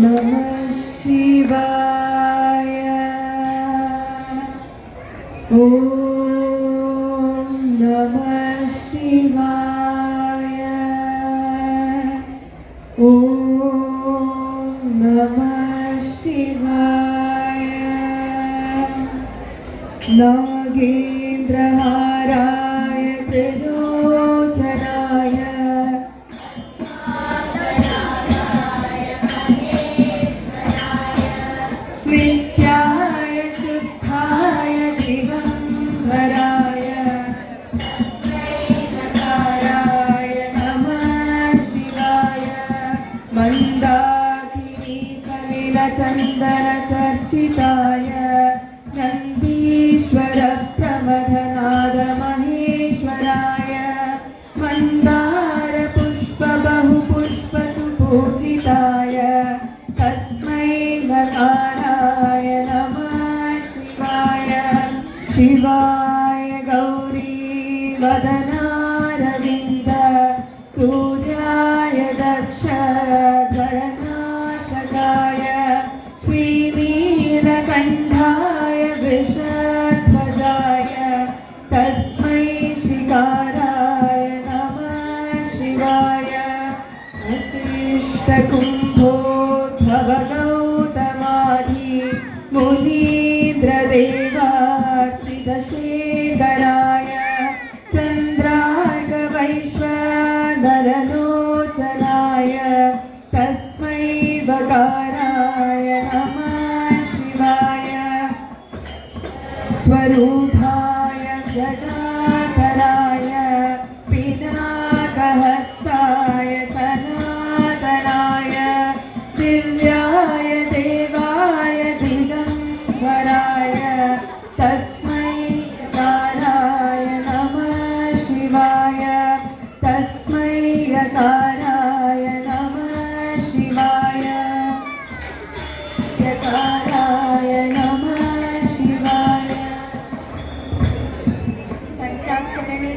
नमः शिवाय। ॐ नमः शिवाय। ॐ नमः शिवाय। नागेन्द्रहाराय त्रिलोचनाय नित्याय शुद्धाय दिगम्बराय नकाराय नमः शिवाय। मन्दाकिनी सलिलचन्दनचर्चिताय नन्दीश्वर प्रमथनाद महेश्वराय मन्दार पुष्प बहुपुष्प सुपूजिताय तस्मै नकाराय नमः शिवाय। शिवाय गौरी वदनारविन्द सूर्याय दक्ष गणनाशकाय श्रीनीलकण्ठाय वृषध्वजाय तस्मै शिकाराय नमः शिवाय। वसिष्ठकुम्भोद्भवगौतमादि मुनीन्द्रदेवार्चितशेखराय चन्द्रार्कवैश्वानरलोचनाय तस्मै वकाराय नमः शिवाय। स्वरूपाय जटाधराय पिनाकहस्ताय सनातनाय दिव्याय देवाय दिगम्बराय तस्मै यकाराय नमः शिवाय। तस्मै यकाराय